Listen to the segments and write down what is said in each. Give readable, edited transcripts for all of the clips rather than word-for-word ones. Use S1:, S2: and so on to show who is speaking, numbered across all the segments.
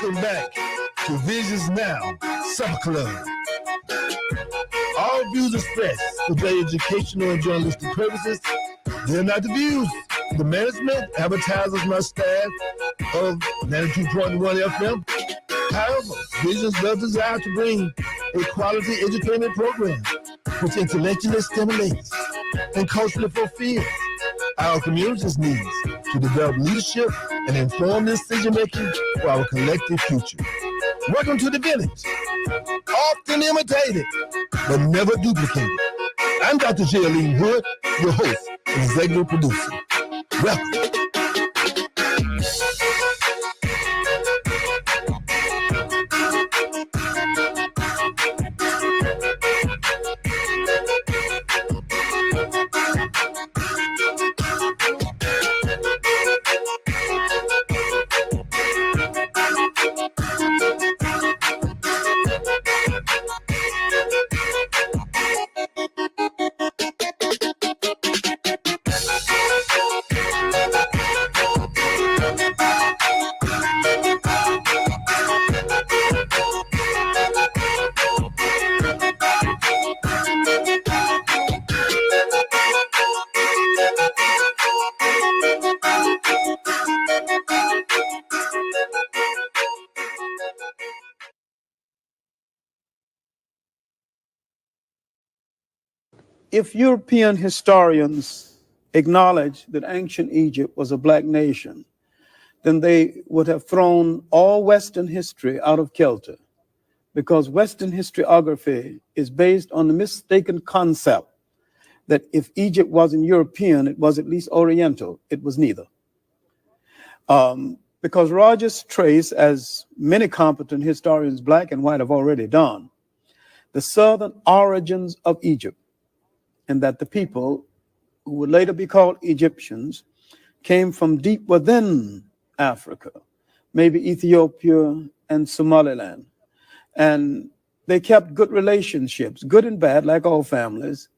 S1: Welcome back to Visions Now Supper Club. All views expressed for their educational and journalistic purposes, they're not the views of the management, advertisers, and staff of 92.1 FM. However, Visions does desire to bring a quality entertainment program which intellectually stimulates and culturally fulfills our community's needs to develop leadership and inform decision-making for our collective future. Welcome to the village. Often imitated, but never duplicated. I'm Dr. Geraldine Hood, your host and executive producer. Welcome.
S2: If European historians acknowledge that ancient Egypt was a black nation, then they would have thrown all Western history out of kilter, because Western historiography is based on the mistaken concept that if Egypt wasn't European, it was at least Oriental. It was neither. Because Rogers traced, as many competent historians, black and white, have already done, the southern origins of Egypt, and that the people who would later be called Egyptians came from deep within Africa, maybe Ethiopia and Somaliland. And they kept good relationships, good and bad, like all families,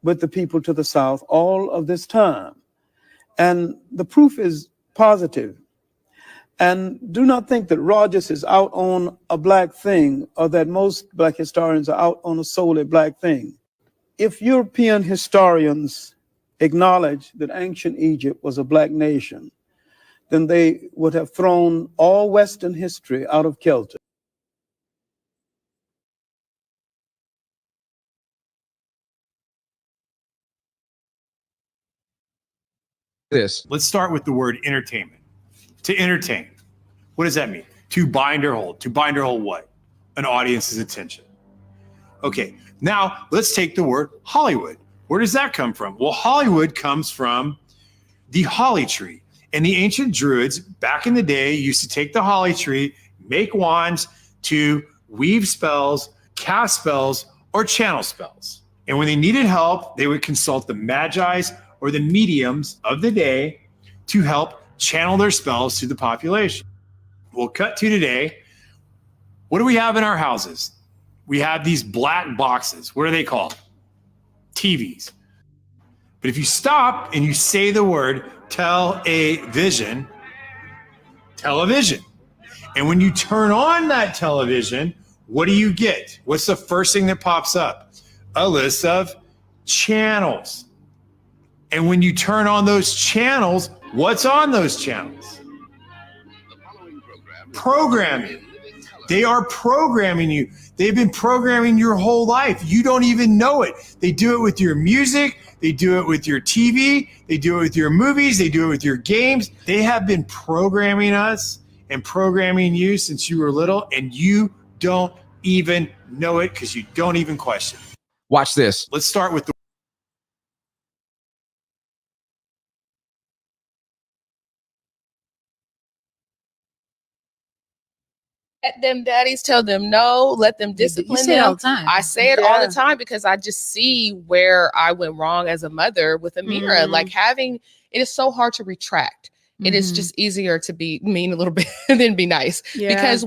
S2: with the people to the south all of this time. And the proof is positive. And do not think that Rogers is out on a black thing, or that most black historians are out on a solely black thing. If European historians acknowledge that ancient Egypt was a black nation, then they would have thrown all Western history out of kilter.
S3: Let's start with the word entertainment. To entertain, what does that mean? To bind or hold. To bind or hold what? An audience's attention. Okay, now let's take the word Hollywood. Where does that come from? Well, Hollywood comes from the holly tree. And the ancient Druids back in the day used to take the holly tree, make wands to weave spells, cast spells, or channel spells. And when they needed help, they would consult the magi's or the mediums of the day to help channel their spells to the population. We'll cut to today. What do we have in our houses? We have these black boxes. What are they called? TVs. But if you stop and you say the word television, and when you turn on that television, what do you get? What's the first thing that pops up? A list of channels. And when you turn on those channels, what's on those channels? Programming. They are programming you. They've been programming your whole life. You don't even know it. They do it with your music. They do it with your TV. They do it with your movies. They do it with your games. They have been programming us and programming you since you were little, and you don't even know it because you don't even question it.
S4: Watch this.
S3: Let's start with the
S5: let them daddies tell them no, let them discipline
S6: say
S5: them.
S6: it all the time.
S5: I say it all the time because I just see where I went wrong as a mother with Amira. Like it is so hard to retract. It is just easier to be mean a little bit than be nice.
S6: Yeah.
S5: Because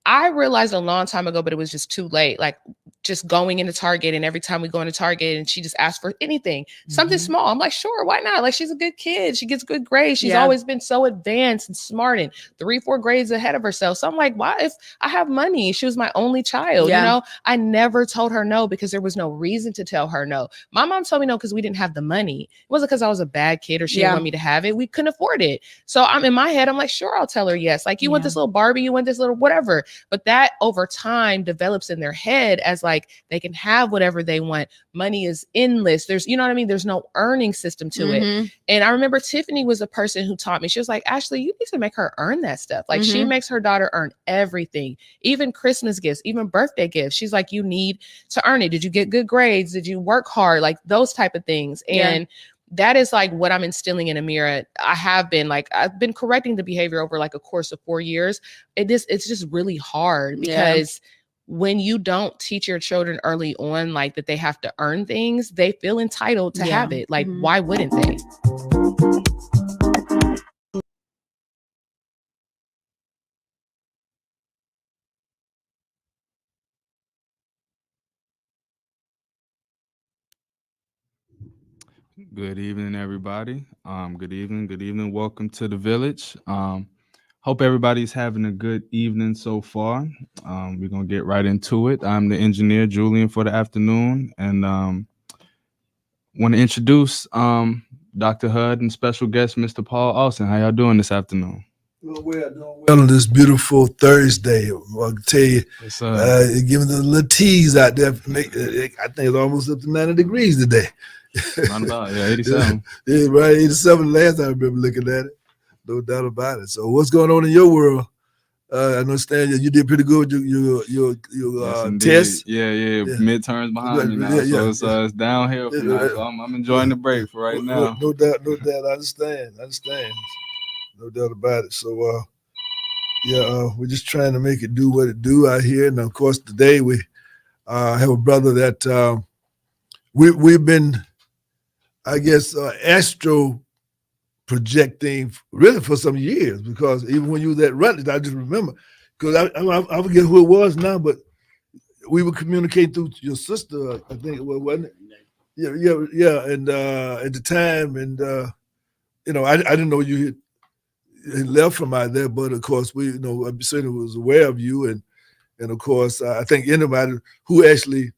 S5: I realized a long time ago, but it was just too late. Like just going into Target, and every time we go into Target and she just asks for anything, something small, I'm like, sure, why not? Like, she's a good kid. She gets good grades. She's always been so advanced and smart and 3-4 grades ahead of herself. So I'm like, why, if I have money, she was my only child, you know, I never told her no because there was no reason to tell her no. My mom told me no because we didn't have the money. It wasn't because I was a bad kid or she didn't want me to have it. We couldn't afford it. So I'm in my head, I'm like, sure, I'll tell her yes. Like, you want this little Barbie, you want this little whatever. But that over time develops in their head as like, they can have whatever they want. Money is endless. There's, you know what I mean? There's no earning system to it. And I remember Tiffany was a person who taught me, she was like, Ashley, you need to make her earn that stuff. Like, she makes her daughter earn everything, even Christmas gifts, even birthday gifts. She's like, you need to earn it. Did you get good grades? Did you work hard? Like, those type of things. And that is like what I'm instilling in Amira. I've been correcting the behavior over like a course of 4 years. It's just really hard because when you don't teach your children early on, like, that they have to earn things, they feel entitled to have it. Like, why wouldn't they?
S4: Good evening, everybody. Good evening. Welcome to the village. Hope everybody's having a good evening so far. We're gonna get right into it. I'm the engineer, Julian, for the afternoon, and want to introduce Dr. Hud and special guest, Mr. Paul Austin. How y'all doing this afternoon?
S1: Doing well on this beautiful Thursday. I can tell you, giving the little tease out there. I think it's almost up to 90 degrees today.
S4: Not about, 87.
S1: Yeah, right, 87 last time I remember looking at it. No doubt about it. So what's going on in your world? I understand you did pretty good with your test.
S4: Yeah. Midterms behind me now, so it's downhill from now. So I'm enjoying the break for right now.
S1: No doubt. I understand. No doubt about it. So we're just trying to make it do what it do out here. And of course, today we have a brother that we've been, I guess, astro projecting really for some years, because even when you was at Rutledge, I just remember, because I forget who it was now, but we would communicate through your sister, I think it was, wasn't it? Yeah. And at the time, and I didn't know you had left from out there, but of course I certainly was aware of you, and of course I think anybody who actually,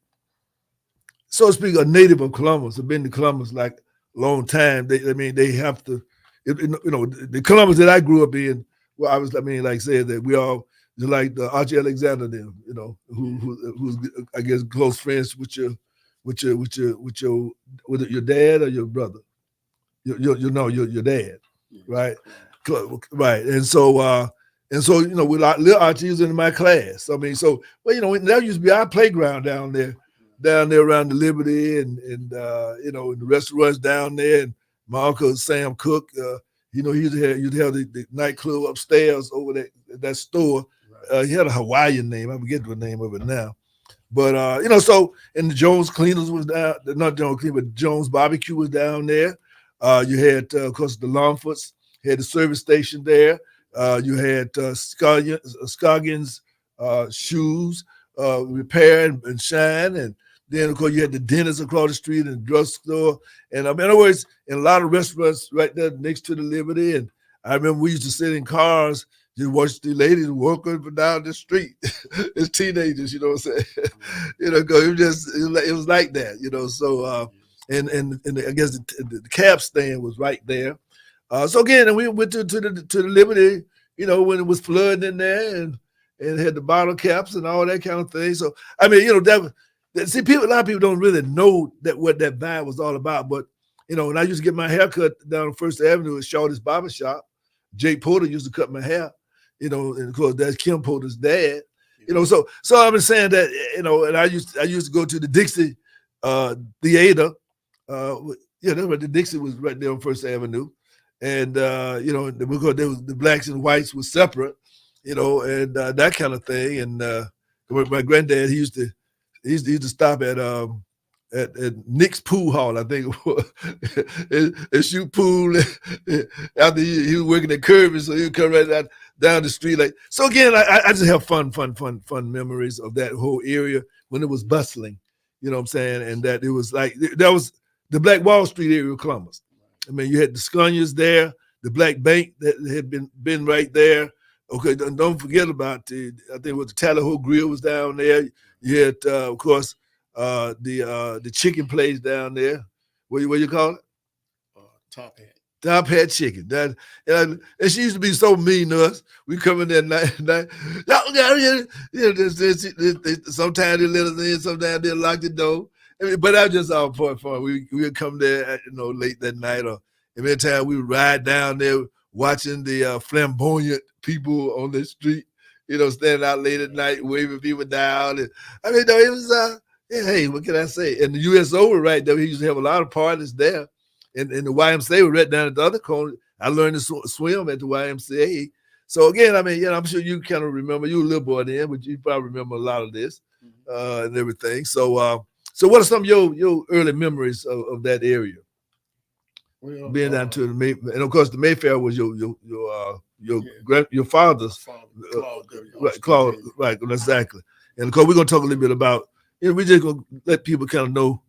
S1: so to speak, a native of Columbus, have been to Columbus like a long time. They have to. The Columbus that I grew up in, like say that we all just like the Archie Alexander, them, who's I guess close friends with your dad or your brother, your dad, right, right, and so with little Archie was in my class. That used to be our playground down there around the Liberty and the restaurants down there. And my uncle Sam Cook, you'd have the nightclub upstairs over that store. He had a Hawaiian name. I forget the name of it now. But and the Jones Cleaners was down, not Jones Cleaners, but Jones Barbecue was down there. You had of course the Longfords, had the service station there. You had Scoggins Shoes, Repair and Shine, and then, of course, you had the dentist across the street and the drugstore. And in other words, in a lot of restaurants right there next to the Liberty. And I remember we used to sit in cars, just watch the ladies walk up and down the street as teenagers, you know what I'm saying? Because it was like that, So, and I guess the cab stand was right there. So again, and we went to the Liberty, when it was flooding in there, and had the bottle caps and all that kind of thing. So, that was. See, a lot of people don't really know what that vibe was all about. But, when I used to get my hair cut down on First Avenue at Shorty's Barber Shop, Jake Porter used to cut my hair, and of course that's Kim Porter's dad. So I've been saying that, and I used to go to the Dixie Theater. The Dixie was right there on First Avenue. And because the blacks and whites were separate, and that kind of thing. And my granddad, he used to stop at Nick's Pool Hall, I think it was, and shoot pool after he was working at Kirby, so he would come right down the street. So again, I just have fun memories of that whole area. when it was bustling, you know what I'm saying? And that it was like, that was the Black Wall Street area of Columbus. I mean, you had the Scunions there, the Black Bank that had been right there. Okay, don't forget about I think it was the Tallahassee Grill was down there. You had, of course, the chicken place down there. What you call it?
S6: Top Hat.
S1: Top Hat Chicken. And she used to be so mean to us. We come in there night. Sometimes they let us in, sometimes they lock the door. I mean, but that was just our point for it. We would come there, late that night, or every time we would ride down there watching the flamboyant people on the street, standing out late at night, waving people down. And I mean, it was, hey, what can I say? And the USO were right there. We used to have a lot of parties there. And the YMCA was right down at the other corner. I learned to swim at the YMCA. So again, I mean, I'm sure you kind of remember, you were a little boy then, but you probably remember a lot of this and everything. So what are some of your early memories of that area?
S6: Well,
S1: being down to the Mayfair, and of course the Mayfair was your father's, Claude, right? Exactly. And of course we're gonna talk a little bit about, we're just gonna let people kind of know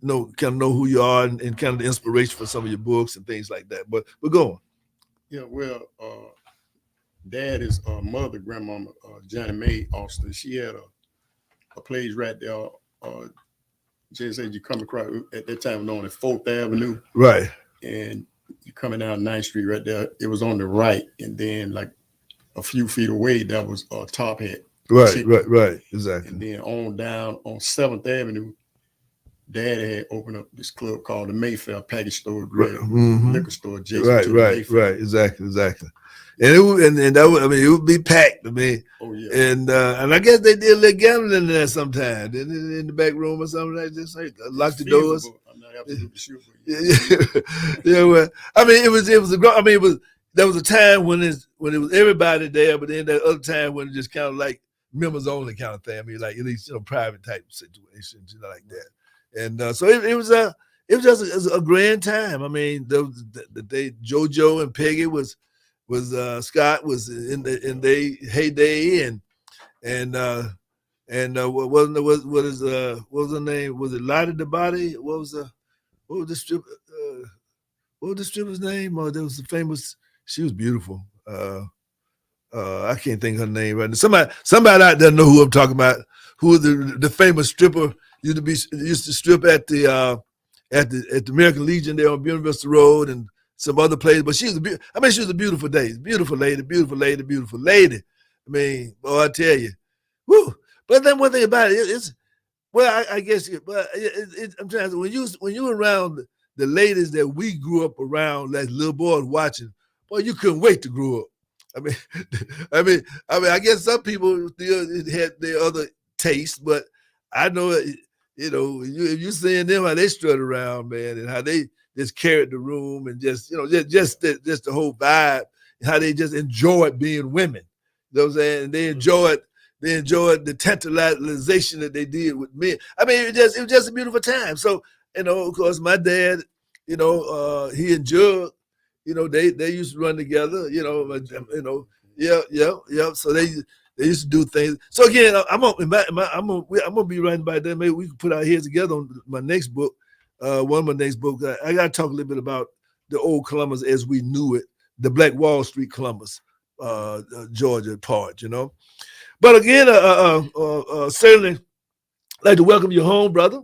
S1: who you are and kind of the inspiration for some of your books and things like that. But we're going.
S6: Yeah, well, Dad's mother, grandmama, Johnny Mae Austin, she had a place right there. Just said you come across at that time known as 4th Avenue.
S1: Right.
S6: And you coming down 9th Street right there. It was on the right. And then like a few feet away, that was Top Hat.
S1: Right. Exactly.
S6: And then on down on 7th Avenue, Dad had opened up this club called the Mayfair Package Store, liquor store.
S1: Right. Exactly. And it would, and that would, I mean, it would be packed. I mean,
S6: oh yeah.
S1: And I guess they did a little gambling in there sometimes, in the back room or something like this. Like lock the doors.
S6: I'm not absolutely sure.
S1: Yeah. Well, I mean, it was there was a time when it was everybody there, but then that other time when it just kind of like members only kind of thing. I mean, like at least private type situations, like that. And so it was just a grand time. I mean, the day JoJo and Peggy was Scott was in their heyday, and what was the name? Was it Lottie the Body? What was the stripper's name? Oh, there was the famous. She was beautiful. I can't think of her name right now. Somebody out there know who I'm talking about. Who was the famous stripper used to strip at the American Legion there on Buena Vista Road and some other places, but she was a beautiful lady. I mean, boy, I tell you, woo. But then one thing about it, I guess, I'm trying to, when you around the ladies that we grew up around, like little boys watching, boy, you couldn't wait to grow up. I mean, I guess some people still had their other tastes, but I know, if you seeing them how they strut around, man, and how they just carried the room and just the whole vibe, how they just enjoyed being women. You know what I'm saying? And they enjoyed the tantalization that they did with men. I mean, it was just a beautiful time. So, of course, my dad, he and Jug, they used to run together, So they used to do things. So again, I'm gonna be writing about that. Maybe we can put our heads together on my next book. One of my next books. I got to talk a little bit about the old Columbus as we knew it, the Black Wall Street Columbus, Georgia part. But again, certainly like to welcome you home, brother.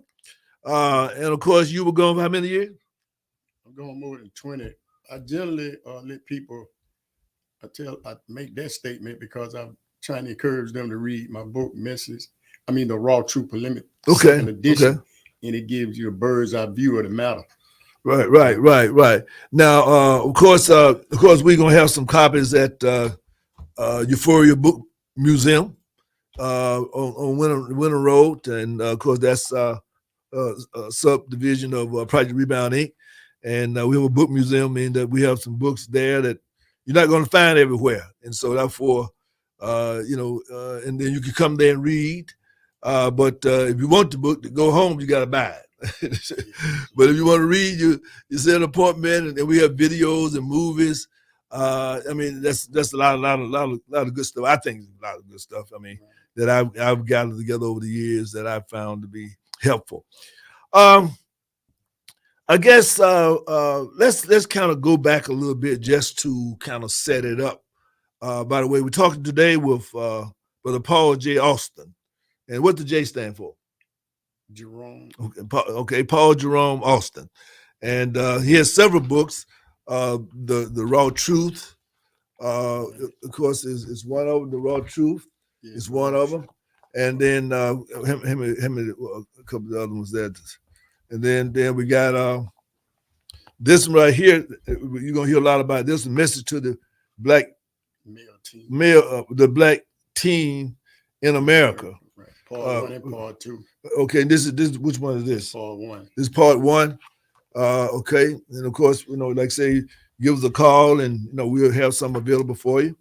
S1: And of course, you were gone for how many years?
S6: I'm going more than 20. I generally let people. I make that statement because I'm trying to encourage them to read my book, The Raw True Polemic, second edition. Okay. And it gives you a bird's eye view of the matter. Right. Now, of course, we're gonna have some copies at Euphoria Book Museum on Winter Road, and of course that's a subdivision of Project Rebound Inc. And we have a book museum, meaning that we have some books there that you're not going to find everywhere, and so therefore, and then you can come there and read. But if you want the book to go home, you got to buy it. But if you want to read, you set an appointment, and then we have videos and movies
S1: I mean, that's a lot of good stuff. I think a lot of good stuff. I mean, that I've gathered together over the years that I found to be helpful. I guess let's kind of go back a little bit just to kind of set it up. By the way, we're talking today with Brother Paul J. Austin, and what the J stand for?
S6: Jerome.
S1: Okay, Paul Jerome Austin, and he has several books. The Raw Truth, of course, is one of them. The Raw Truth is one of them, and then him and a couple of the other ones there. And then we got this one right here. You're gonna hear a lot about this. A message to the black the black teen in America.
S6: Right. Part 1 and part 2.
S1: Okay, this is which one is this?
S6: Part 1.
S1: This is part 1. Okay, and of course, like say, give us a call, and we'll have some available for you.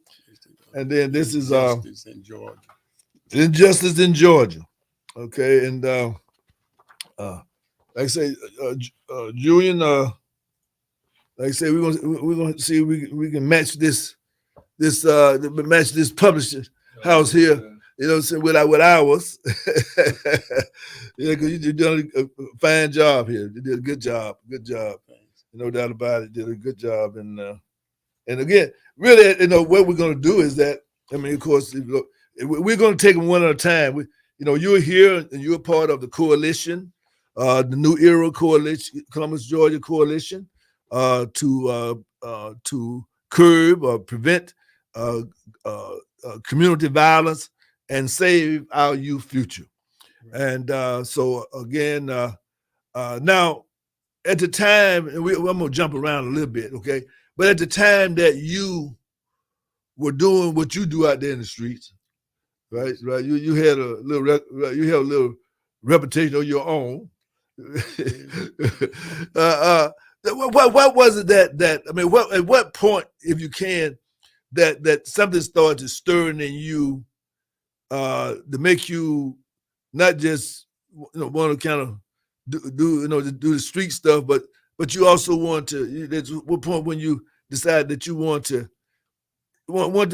S1: And then this is
S6: Injustice in Georgia.
S1: Injustice in Georgia. Okay, and like I say, Julian, like I say, we're gonna see if we can match this publisher house here. With ours. Because you done a fine job here. You did a good job. No doubt about it. Did a good job. And again, really, what we're gonna do is that. I mean, of course, we're gonna take them one at a time. You're here and you're part of the coalition. The New Era Coalition, Columbus, Georgia Coalition, to curb or prevent community violence and save our youth future. And so again, now at the time, and I'm gonna jump around a little bit, okay? But at the time that you were doing what you do out there in the streets, right? You had a little reputation of your own. What was it that I mean? At what point, if you can, that something started stirring in you to make you not just want to kind of do the street stuff, but you also want to. That's what point when you decide that you want to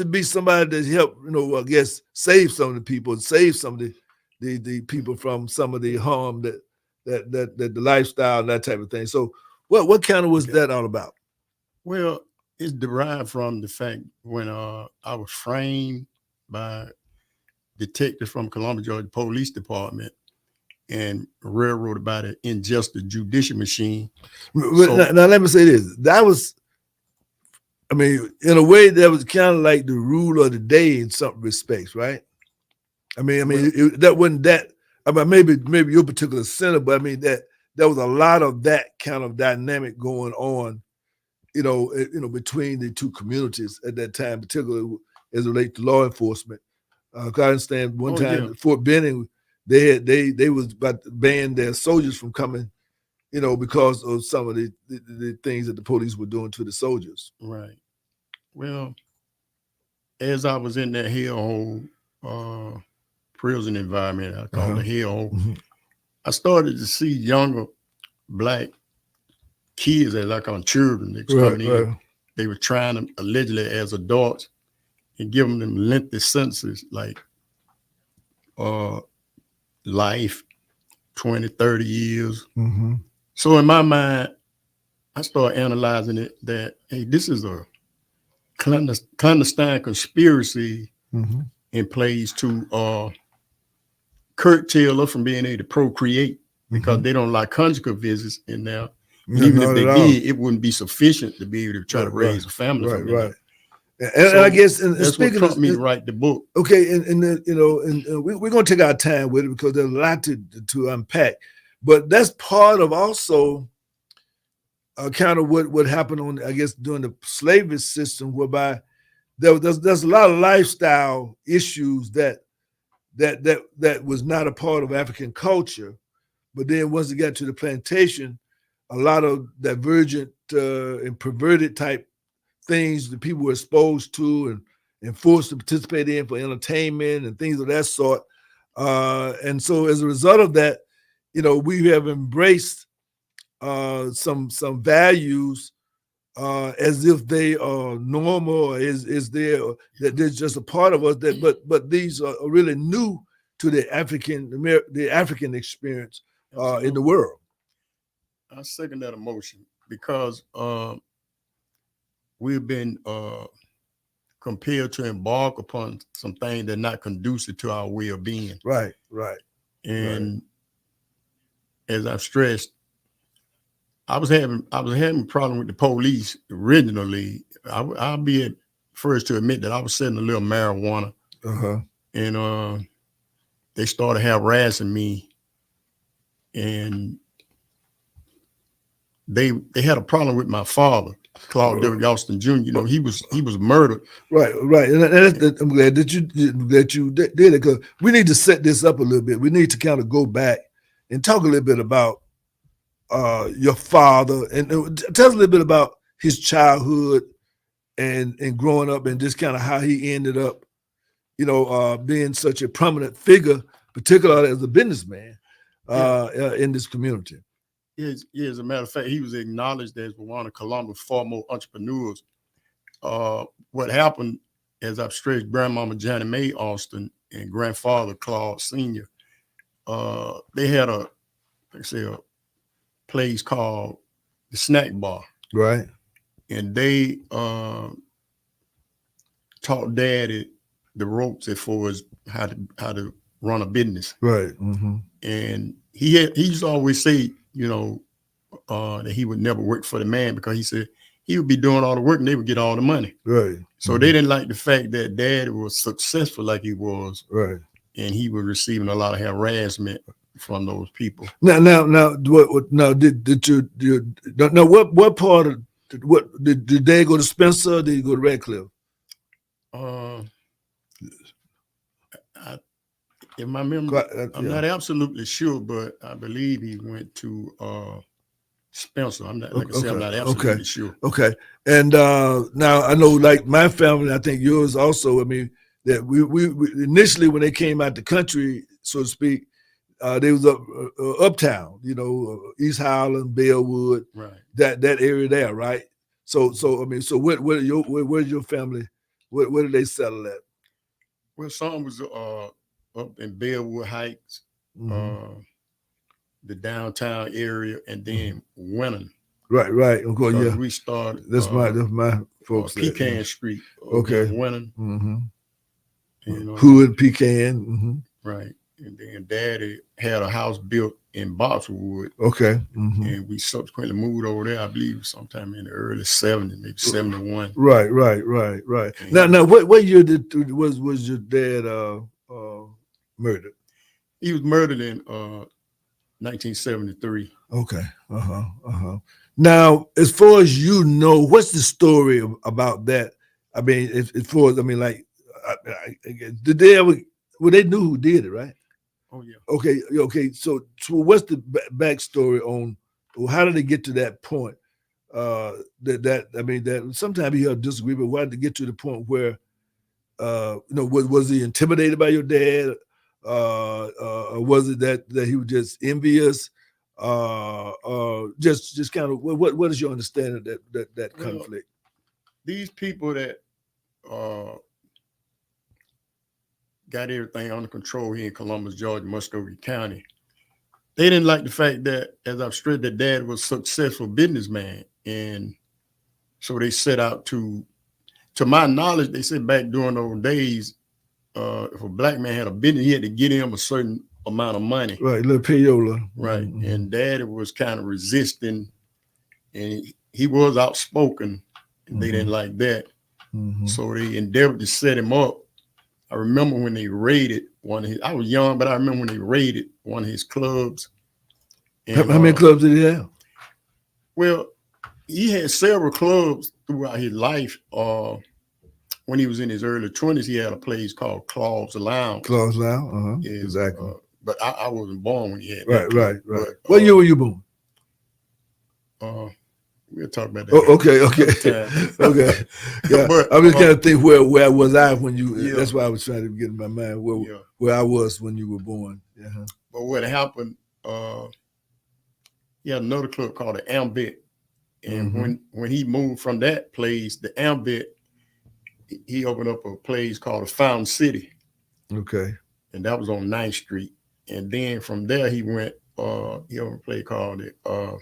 S1: be somebody that help I guess save some of the people, save some of the people from some of the harm that the lifestyle and that type of thing. So what kind of was that all about?
S6: Well, it's derived from the fact when I was framed by detectives from Columbus, Georgia Police Department and railroad about an unjust judicial machine.
S1: Now let me say this. That was, I mean, in a way, that was kind of like the rule of the day in some respects, right? I mean, that wasn't that. I mean, maybe your particular center, but I mean that there was a lot of that kind of dynamic going on, between the two communities at that time, particularly as it relates to law enforcement. I understand one time Fort Benning, they was about to ban their soldiers from coming, because of some of the things that the police were doing to the soldiers.
S6: Right. Well, as I was in that hellhole prison environment, I call it hellhole, I started to see younger black kids that like on children that's coming in. They were trying to allegedly as adults and giving them lengthy sentences like life, 20, 30 years. So in my mind, I started analyzing it that, hey, this is a clandestine conspiracy in place to curtail us from being able to procreate because they don't like conjugal visits in there. And even if they did, it wouldn't be sufficient to be able to try to raise a family.
S1: Right. And I guess, and
S6: that's
S1: speaking
S6: what prompted me to write the book.
S1: Okay, and then, we're going to take our time with it because there's a lot to unpack. But that's part of also kind of what happened on, I guess, during the slavery system, whereby there's a lot of lifestyle issues that was not a part of African culture. But then once it got to the plantation, a lot of divergent and perverted type things that people were exposed to and forced to participate in for entertainment and things of that sort. And so as a result of that, we have embraced some values as if they are normal, or is there that there's just a part of us that, but these are really new to the African experience in the world.
S6: I second that emotion because we've been compelled to embark upon some things that are not conducive to our way of being.
S1: Right.
S6: And as I've stressed, I was having a problem with the police originally. I'll be at first to admit that I was selling a little marijuana, and they started harassing me, and they had a problem with my father, Claude W. Austin Jr. You know, he was murdered.
S1: Right. And I'm glad that you did it, because we need to set this up a little bit. We need to kind of go back and talk a little bit about your father, and tell us a little bit about his childhood and growing up, and just kind of how he ended up, being such a prominent figure, particularly as a businessman in this community.
S6: Yes, as a matter of fact, he was acknowledged as one of Columbus' foremost entrepreneurs. What happened, as I've stressed, grandmama Johnny Mae Austin and grandfather Claude Sr., they had a place called the Snack Bar.
S1: Right.
S6: And they taught Daddy the ropes as far as how to run a business.
S1: Right.
S6: And he used to always say, that he would never work for the man, because he said he would be doing all the work and they would get all the money.
S1: Right.
S6: So they didn't like the fact that Daddy was successful like he was.
S1: Right.
S6: And he was receiving a lot of harassment from those people.
S1: Now, did you what part of what did they go to Spencer? Or did you go to Radcliffe?
S6: In my memory, I'm not absolutely sure, but I believe he went to Spencer. I'm not, like I said, I'm not absolutely sure.
S1: Okay. And now I know, like my family, I think yours also. I mean, that we initially, when they came out the country, so to speak, they was uptown, East Highland, Bellwood,
S6: right? That
S1: area there, right? So I mean, so where's your family? Where did they settle at?
S6: Well, some was up in Bellwood Heights, the downtown area, and then Winton.
S1: Right. Of course, yeah.
S6: We started.
S1: That's my folks.
S6: Pecan Street.
S1: Okay.
S6: Winton.
S1: Hood Pecan.
S6: Right. And then Daddy had a house built in Boxwood.
S1: Okay.
S6: And we subsequently moved over there, I believe, sometime in the early 70s, maybe 71.
S1: Right. And now, what year was your dad murdered?
S6: He was murdered in 1973.
S1: Okay. Now, as far as you know, what's the story about that? I mean, as far as like, did they ever? Well, they knew who did it, right?
S6: Oh yeah.
S1: Okay. So what's the backstory on? How did they get to that point? That sometimes you have disagreement. Why did they get to the point where, was he intimidated by your dad? Or was it that he was just envious? Just kind of what is your understanding of that conflict?
S6: These people that got everything under control here in Columbus, Georgia, Muscogee County, they didn't like the fact that, as I've stressed, that Dad was a successful businessman. And so they set out to my knowledge, they said back during those days, if a black man had a business, he had to get him a certain amount of money.
S1: Right, little payola.
S6: Right. And Daddy was kind of resisting, and he was outspoken. They didn't like that. So they endeavored to set him up. I remember when they raided one of his, I was young, but I remember when they raided one of his clubs. And,
S1: how many clubs did he have?
S6: Well, he had several clubs throughout his life. When he was in his early 20s, he had a place called Claude's Lounge.
S1: Claude's Lounge, exactly.
S6: But I wasn't born when he had
S1: that. Right.
S6: But,
S1: what year were you born?
S6: We'll talk about that.
S1: Okay. Yeah, but I'm just kind of think where was I when you? Yeah. That's why I was trying to get in my mind where I was when you were born. Yeah.
S6: But what happened? He had another club called the Ambit, And when he moved from that place, the Ambit, he opened up a place called the Fountain City.
S1: Okay.
S6: And that was on 9th Street. And then from there he went, he opened a place called the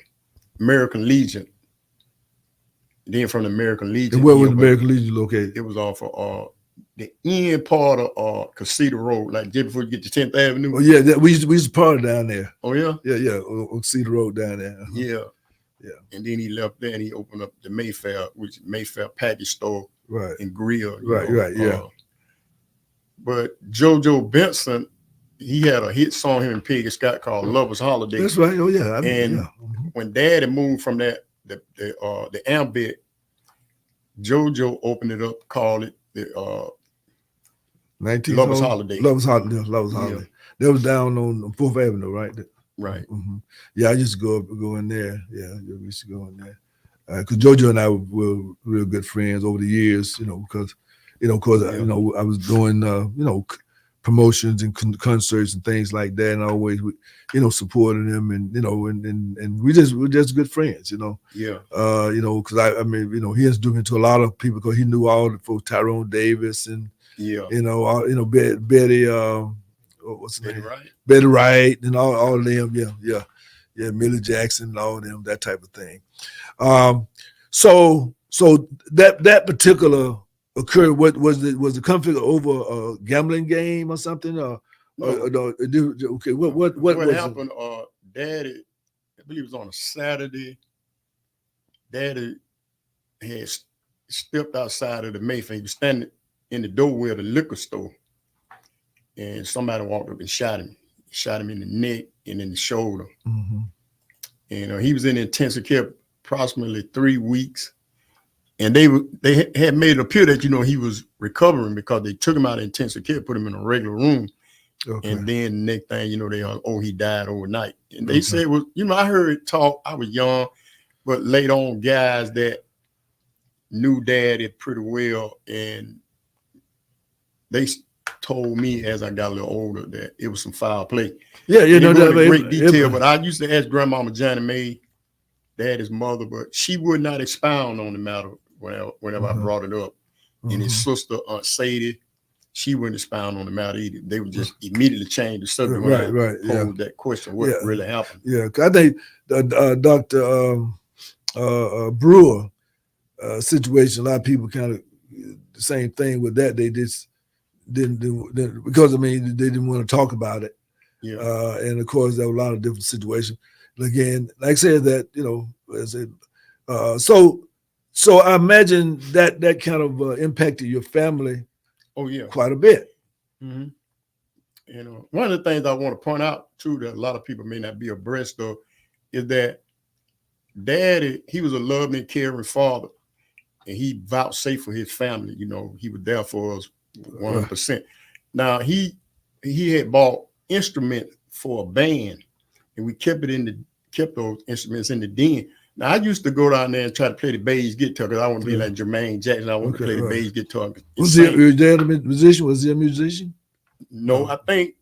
S6: American Legion. Then from the American Legion.
S1: And where was the American Legion located?
S6: It was off of the end part of Casita Road, like just before you get to 10th Avenue.
S1: Oh yeah, we used to party down there.
S6: Oh yeah?
S1: Yeah, on Cedar Road down there.
S6: Yeah.
S1: Yeah.
S6: And then he left there and he opened up the Mayfair, which is Mayfair package store and grill.
S1: Right, yeah.
S6: But JoJo Benson, he had a hit song, him and Peggy Scott, called Lover's Holiday.
S1: That's right. Oh yeah.
S6: When Daddy moved from that, the Ambit, JoJo opened it up, called it the
S1: 19
S6: Lover's Holiday.
S1: Lover's Holiday. That was down on 4th Avenue, right?
S6: Right.
S1: Yeah, I used to go in there. Yeah, we used to go in there. Because JoJo and I were real good friends over the years, because I was doing, promotions and concerts and things like that, and I always, supporting them, and and we're just good friends,
S6: Yeah.
S1: Because I mean, he introduced me to a lot of people because he knew all the folks, Tyrone Davis and Betty, what's her name?
S6: Right.
S1: Betty Wright and all of them, yeah, Millie Jackson and all of them, that type of thing. So that particular occurred. What was the conflict over a gambling game or something? Okay, what
S6: happened? Daddy, I believe it was on a Saturday. Daddy had stepped outside of the Mayfair. He was standing in the doorway of the liquor store, and somebody walked up and shot him. Shot him in the neck and in the shoulder. And he was in intensive care approximately 3 weeks. And they had made it appear that, he was recovering because they took him out of intensive care, put him in a regular room. Okay. And then the next thing, they he died overnight. And they said, well, I heard it talk, I was young, but later on, guys that knew Daddy pretty well, and they told me as I got a little older that it was some foul play.
S1: Yeah,
S6: great detail, but I used to ask Grandmama Johnny Mae, Daddy's mother, but she would not expound on the matter whenever I brought it up. And his sister, Aunt Sadie, she wouldn't expound on the matter either. They would just immediately change the subject when I posed that question, what really happened.
S1: Yeah, I think Dr. Brewer situation, a lot of people kind of the same thing with that. They just didn't because they didn't want to talk about it. Yeah. And of course there were a lot of different situations. Again, like I said, that so I imagine that kind of impacted your family.
S6: Oh yeah,
S1: quite a bit.
S6: One of the things I want to point out too that a lot of people may not be abreast of is that Daddy, he was a loving, caring father, and he vouchsafed for his family. He was there for us 100%. Now he had bought instruments for a band, and we kept those instruments in the den. Now I used to go down there and try to play the bass guitar because I want to be like Jermaine Jackson. I want to play the bass guitar.
S1: Was your dad a musician? Was he a musician?
S6: No, I think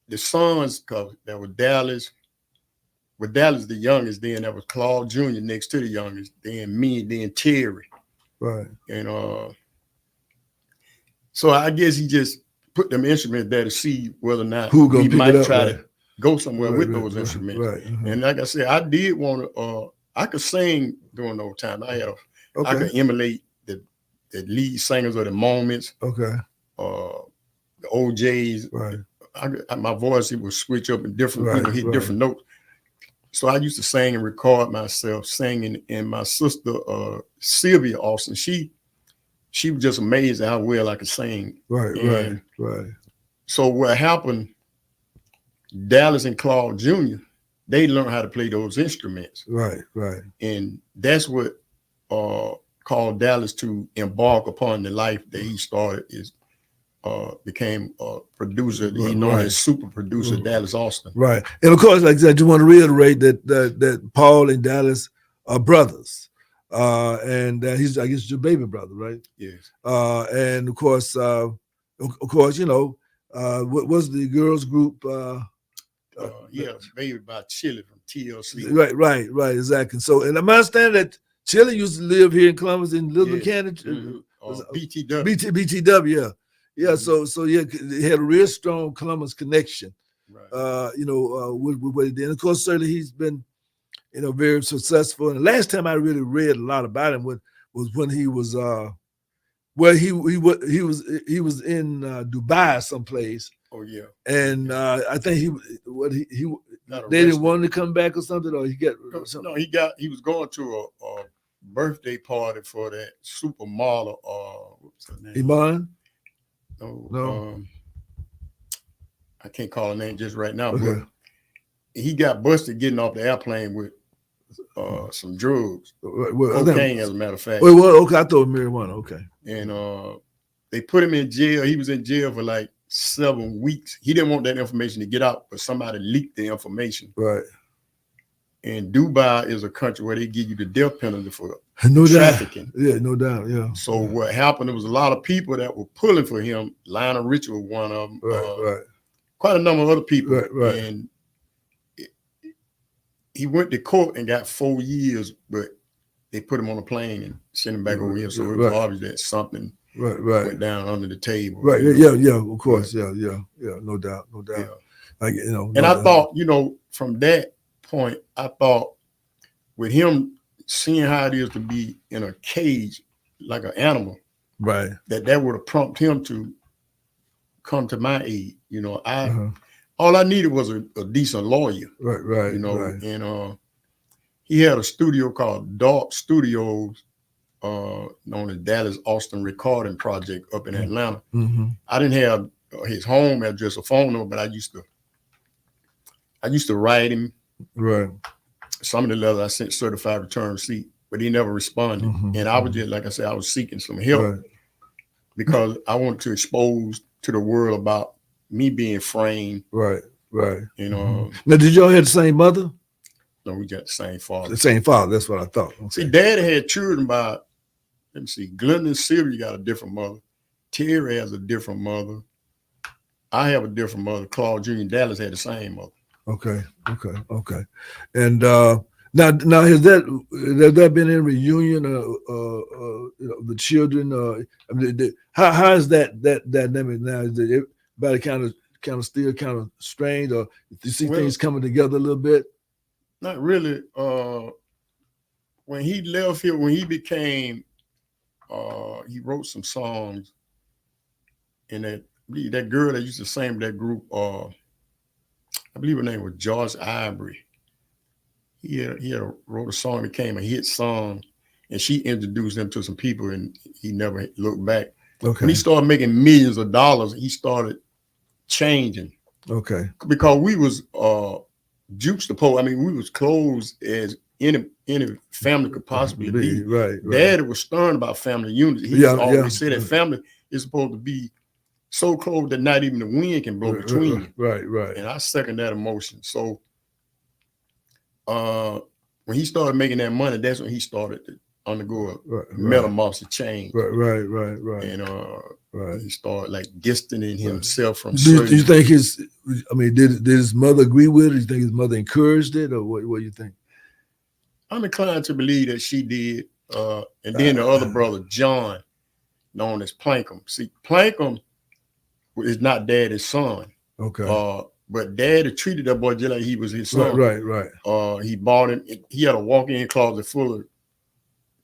S6: the sons, because that was Dallas. With Dallas the youngest, then that was Claude Jr. next to the youngest, then me, then Terry.
S1: Right.
S6: And so I guess he just put them instruments there to see whether or not we might try to go somewhere with those instruments. Right. And like I said, I did want to, I could sing during those times. I could emulate the lead singers of the Moments.
S1: Okay.
S6: The OJs. Right. My voice, it would switch up in different, hit different notes. So I used to sing and record myself singing. And my sister, Sylvia Austin, she was just amazed at how well I could sing.
S1: Right.
S6: So what happened, Dallas and Claude Jr., they learned how to play those instruments. Right. And that's what caused Dallas to embark upon the life that he started, became a producer. He known as super producer, Dallas Austin.
S1: Right. And of course, like I said, I just want to reiterate that Paul and Dallas are brothers. And he's, I guess, your baby brother, right?
S6: Yes.
S1: And of course, what was the girls group?
S6: Baby by Chili from TLC.
S1: Right, exactly. So, and I understand that Chili used to live here in Columbus in Little
S6: Yeah.
S1: Canyon.
S6: BTW.
S1: BTW, yeah.
S6: Mhm.
S1: So yeah, they had a real strong Columbus connection.
S6: Right.
S1: With what he did. And of course, certainly he's been, very successful. And the last time I really read a lot about him was when he was he was in Dubai someplace,
S6: Oh yeah.
S1: and I think he
S6: Got
S1: they didn't
S6: arrested.
S1: want him to come back or something, or he got something.
S6: No, he was going to a birthday party for that supermodel. What was her name?
S1: Iman?
S6: No. I can't call her name just right now,
S1: Okay.
S6: but he got busted getting off the airplane with some drugs,
S1: Well, I think-
S6: cocaine, as a matter of fact.
S1: well, okay, I thought marijuana. Okay.
S6: And they put him in jail. He was in jail for like 7 weeks. He didn't want that information to get out, but somebody leaked the information.
S1: Right.
S6: And Dubai is a country where they give you the death penalty for
S1: No doubt.
S6: trafficking.
S1: Yeah, no doubt. Yeah.
S6: So what happened? There was a lot of people that were pulling for him. Lionel Richie was one of them.
S1: Right.
S6: Quite a number of other people.
S1: Right.
S6: And he went to court and got 4 years, but they put him on a plane and sent him back over here. So it was
S1: Right.
S6: obvious that something
S1: Right.
S6: went down under the table.
S1: Right.
S6: you know?
S1: Yeah. Of course. Yeah. No doubt.
S6: Yeah.
S1: Like,
S6: And
S1: no
S6: I
S1: doubt.
S6: thought, from that point, I thought with him seeing how it is to be in a cage like an animal,
S1: Right.
S6: that would have prompted him to come to my aid.
S1: Uh-huh.
S6: All I needed was a decent lawyer,
S1: Right. Right.
S6: and he had a studio called Dark Studios, known as Dallas Austin Recording Project up in Atlanta.
S1: Mm-hmm.
S6: I didn't have his home address or phone number, but I used to write him.
S1: Right.
S6: Some of the letters I sent certified return receipt, but he never responded.
S1: Mhm.
S6: And I was just, like I said, I was seeking some help
S1: Right.
S6: because I wanted to expose to the world about me being framed.
S1: Right.
S6: Mm-hmm.
S1: Now, did y'all have the same mother?
S6: No, we got the same father.
S1: The same father. That's what I thought. Okay.
S6: See, Daddy had children by, let me see, Glendon Sylvia got a different mother. Terry has a different mother. I have a different mother. Claude Jr. Dallas had the same mother.
S1: Okay. And now has that been in reunion? The children. I mean, how is that dynamic now? Is it everybody kind of still kind of strange, or do you see things coming together a little bit?
S6: Not really. When he left here, when he became, he wrote some songs, and that girl that used to sing with that group, I believe her name was Joyce Ivory. He wrote a song, became a hit song, and she introduced him to some people, and he never looked back.
S1: Okay.
S6: When he started making millions of dollars, he started changing.
S1: Okay.
S6: Because we was juxtaposed. I mean, we was close as any family could possibly be.
S1: Right.
S6: Daddy was stern about family unity. He always said that family is supposed to be so close that not even the wind can blow between you.
S1: Right.
S6: And I second that emotion. So when he started making that money, that's when he started to undergo a metamorphosis change.
S1: Right.
S6: And he started like distancing himself from
S1: Do you think did his mother agree with it? Do you think his mother encouraged it, or what do you think?
S6: I'm inclined to believe that she did. And then the other brother, John, known as Plankum. See, Plankum is not Daddy's son.
S1: Okay.
S6: But Daddy treated that boy just like he was his son.
S1: Right.
S6: He bought him. He had a walk-in closet full of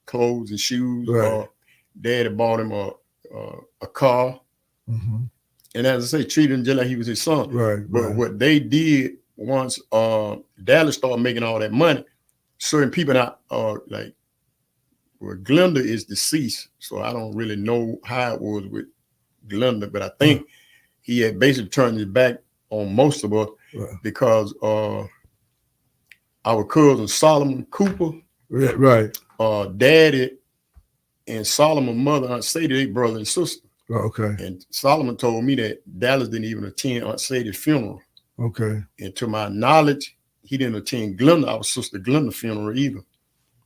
S6: clothes and shoes.
S1: Right.
S6: Daddy bought him a car.
S1: Mm-hmm.
S6: And as I say, treated him just like he was his son.
S1: Right.
S6: But what they did once Dallas started making all that money, certain people Glenda is deceased, so I don't really know how it was with Glenda, but I think he had basically turned his back on most of us because our cousin Solomon Cooper, Daddy and Solomon's mother, Aunt Sadie, they brother and sister.
S1: Okay.
S6: And Solomon told me that Dallas didn't even attend Aunt Sadie's funeral.
S1: Okay.
S6: And to my knowledge, he didn't attend Glenda, our sister Glenda funeral either.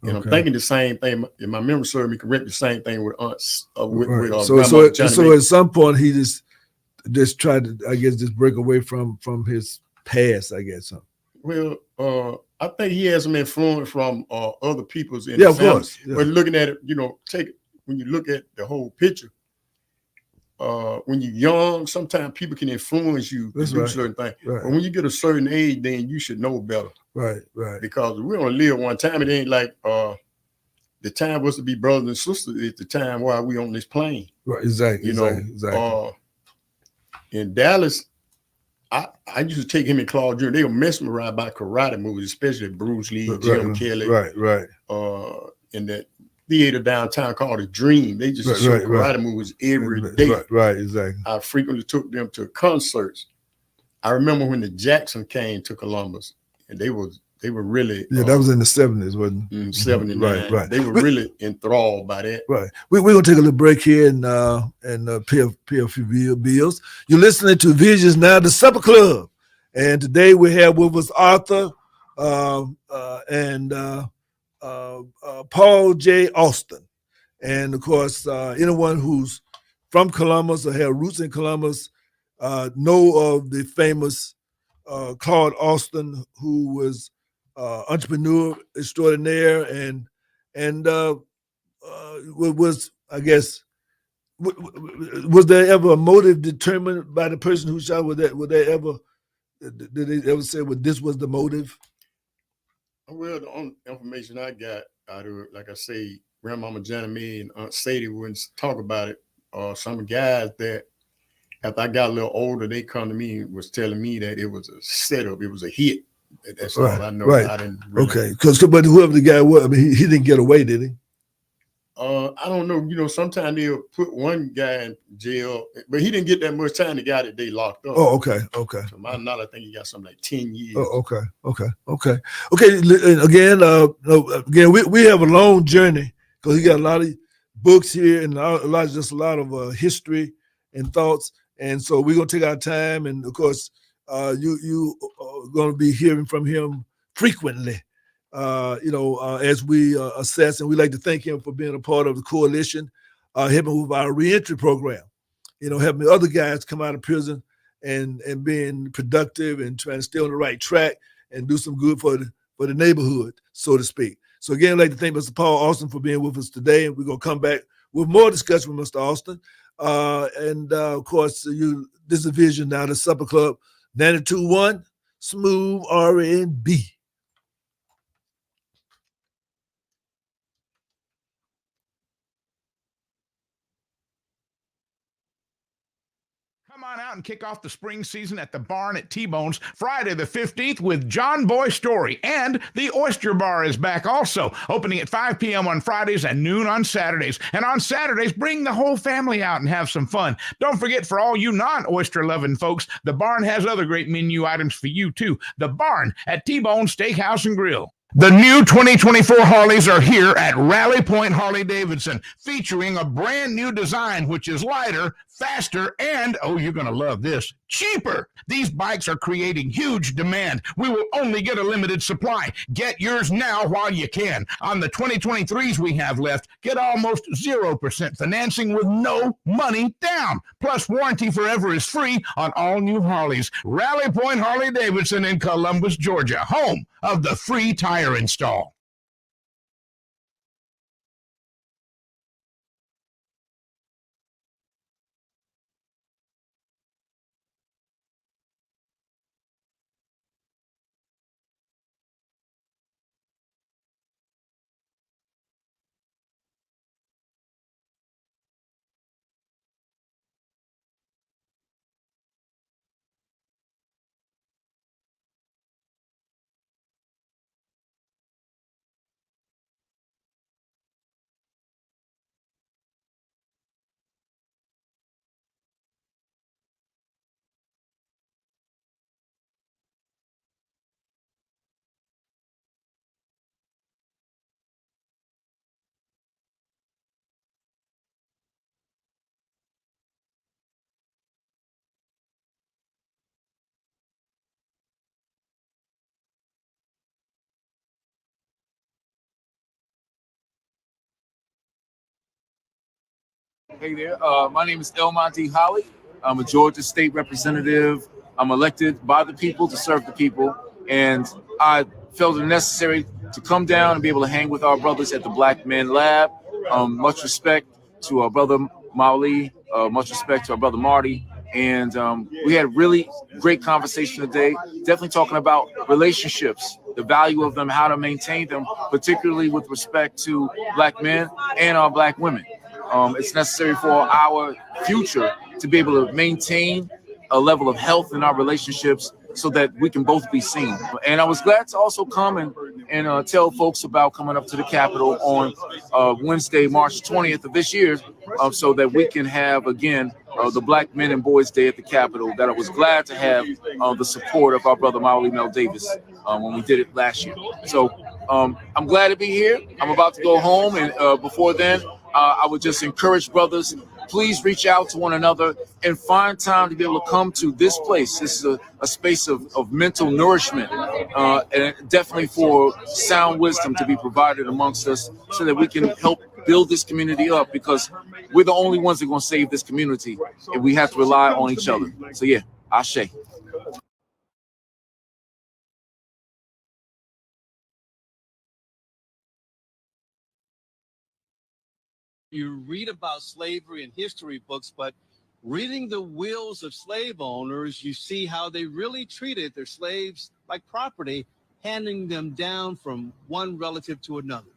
S6: And I'm thinking the same thing. If my memory serves me correct, the same thing with aunts.
S1: So at some point he just tried to, I guess, just break away from his past, I guess.
S6: Well, I think he has some influence from other people's in
S7: Yeah,
S6: the
S7: of
S6: family.
S7: course. Yeah.
S6: But looking at it, when you look at the whole picture, when you're young, sometimes people can influence you to
S7: That's
S6: do
S7: right.
S6: certain things.
S7: Right.
S6: But when you get a certain age, then you should know better.
S7: Right.
S6: Because we only live one time. It ain't like the time was to be brothers and sisters at the time while we on this plane.
S7: Right. Exactly. Exactly.
S6: In Dallas, I used to take him and Claude Jr. They were mesmerized by karate movies, especially Bruce Lee, Jim Kelly.
S7: Right.
S6: In that theater downtown called The Dream. They just show karate movies every day.
S7: Right. Exactly.
S6: I frequently took them to concerts. I remember when the Jackson came to Columbus, and they were really
S7: that was in the 70s, wasn't it?
S6: 79.
S7: Right.
S6: They were really enthralled by that.
S7: Right. We're gonna take a little break here and pay a few bills. You're listening to Visions Now, the Supper Club, and today we have with us Arthur and Paul J. Austin, and of course anyone who's from Columbus or have roots in Columbus know of the famous Claude Austin, who was entrepreneur extraordinaire and was, I guess, was there ever a motive determined by the person who shot? Did they ever say, well, this was the motive?
S6: Well, the only information I got out of it, like I say, Grandmama Johnny Mae and Aunt Sadie wouldn't talk about it. Some guys that, after I got a little older, they come to me and was telling me that it was a setup, it was a hit. That's all I know.
S7: Right.
S6: I didn't really,
S7: okay, but whoever the guy was, I mean, he didn't get away, did he?
S6: I don't know. Sometimes they'll put one guy in jail, but he didn't get that much time. The guy that they locked up.
S7: Oh, okay.
S6: To my knowledge, I think he got something like 10 years.
S7: Oh, okay. Again, we have a long journey because he got a lot of books here and a lot of history and thoughts, and so we're gonna take our time. And of course, you are going to be hearing from him frequently. As we assess, and we like to thank him for being a part of the coalition, helping with our reentry program, helping other guys come out of prison and being productive and trying to stay on the right track and do some good for the neighborhood, so to speak. So again, I'd like to thank Mr. Paul Austin for being with us today, and we're going to come back with more discussion with Mr. Austin. Of course, this is Vision Now, the Supper Club, 92.1, Smooth R&B.
S8: Come on out and kick off the spring season at the Barn at T-Bone's Friday the 15th with John Boy Story. And the Oyster Bar is back also, opening at 5 p.m. on Fridays and noon on Saturdays. And on Saturdays, bring the whole family out and have some fun. Don't forget, for all you non-oyster-loving folks, the Barn has other great menu items for you, too. The Barn at T-Bone Steakhouse and Grill. The new 2024 Harleys are here at Rally Point Harley-Davidson, featuring a brand new design, which is lighter, faster, and, oh, you're going to love this, cheaper. These bikes are creating huge demand. We will only get a limited supply. Get yours now while you can. On the 2023s we have left, get almost 0% financing with no money down. Plus, warranty forever is free on all new Harleys. Rally Point Harley-Davidson in Columbus, Georgia, home of the free tire install.
S9: Hey there, my name is El Monte Holly. I'm a Georgia state representative. I'm elected by the people to serve the people. And I felt it necessary to come down and be able to hang with our brothers at the Black Men Lab. Much respect to our brother Mauli, much respect to our brother Marty. And we had really great conversation today, definitely talking about relationships, the value of them, how to maintain them, particularly with respect to Black men and our Black women. It's necessary for our future to be able to maintain a level of health in our relationships so that we can both be seen. And I was glad to also come and tell folks about coming up to the Capitol on Wednesday, March 20th of this year, so that we can have, again, the Black Men and Boys Day at the Capitol, that I was glad to have the support of our brother Mauli Mel Davis when we did it last year. So I'm glad to be here. I'm about to go home, and before then, I would just encourage brothers, please reach out to one another and find time to be able to come to this place. This is a space of mental nourishment, and definitely for sound wisdom to be provided amongst us so that we can help build this community up, because we're the only ones that are going to save this community, and we have to rely on each other. So yeah, Ashe.
S10: You read about slavery in history books, but reading the wills of slave owners, you see how they really treated their slaves like property, handing them down from one relative to another.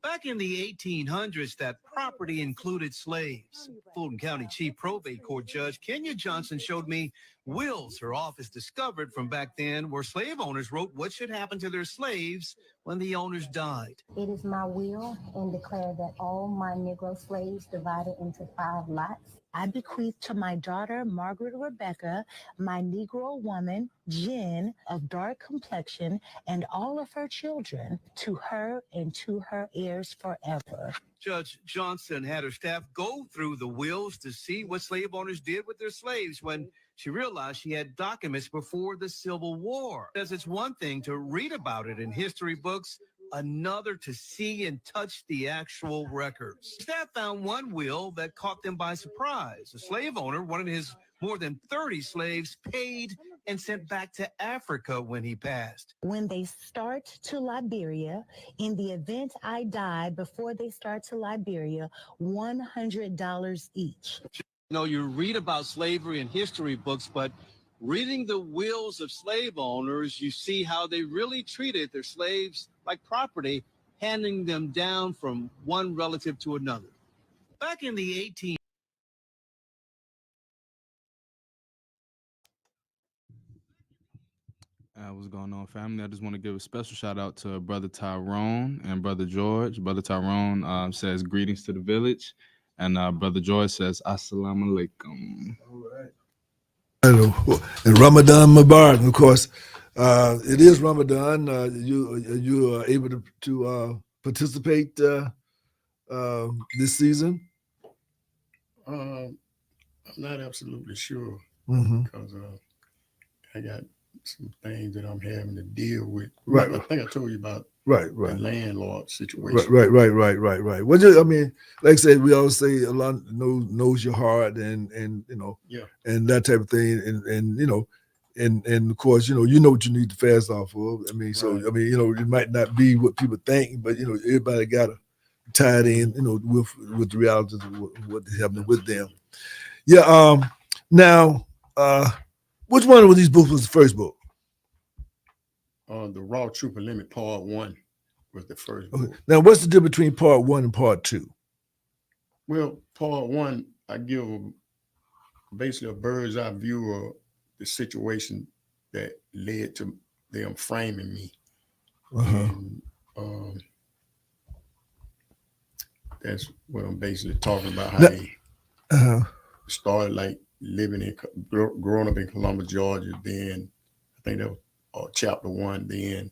S10: Back in the 1800s, that property included slaves. Fulton County Chief Probate Court Judge Kenya Johnson showed me wills her office discovered from back then, where slave owners wrote what should happen to their slaves when the owners died.
S11: It is my will and declare that all my Negro slaves divided into 5 lots. I bequeath to my daughter, Margaret Rebecca, my Negro woman, Jen, of dark complexion, and all of her children, to her and to her heirs forever.
S10: Judge Johnson had her staff go through the wills to see what slave owners did with their slaves when she realized she had documents before the Civil War. Says it's one thing to read about it in history books, another to see and touch the actual records. Staff found one will that caught them by surprise. A slave owner wanted his more than 30 slaves paid and sent back to Africa when he passed.
S11: When they start to Liberia, in the event I die before they start to Liberia, $100 each.
S10: You know, you read about slavery in history books, but reading the wills of slave owners, you see how they really treated their slaves like property, handing them down from one relative to another. Back in the 18...
S4: What's going on, family? I just want to give a special shout out to Brother Tyrone and Brother George. Brother Tyrone says greetings to the village, and Brother George says assalamu alaikum.
S7: All right. And Ramadan Mubarak, of course. It is Ramadan. You are able to participate this season?
S6: I'm not absolutely sure because I got some things that I'm having to deal with.
S7: Right.
S6: I think I told you about
S7: the
S6: landlord situation.
S7: Right. Well, I mean, like I said, we always say a lot knows your heart and you know, and that type of thing, and you know, and of course, you know what you need to fast off of. I mean, so I mean, you know, it might not be what people think, but you know, everybody got to tie it in, you know, with the realities of what's happening with them. Yeah. Now, which one of these books was the first book?
S6: The Raw Trooper Limit Part 1 was the first book.
S7: Now, what's the difference between Part 1 and Part 2?
S6: Well, Part 1, I give basically a bird's eye view of the situation that led to them framing me. And, that's what I'm basically talking about, how they started like growing up in Columbus, Georgia. Then I think that was chapter 1. Then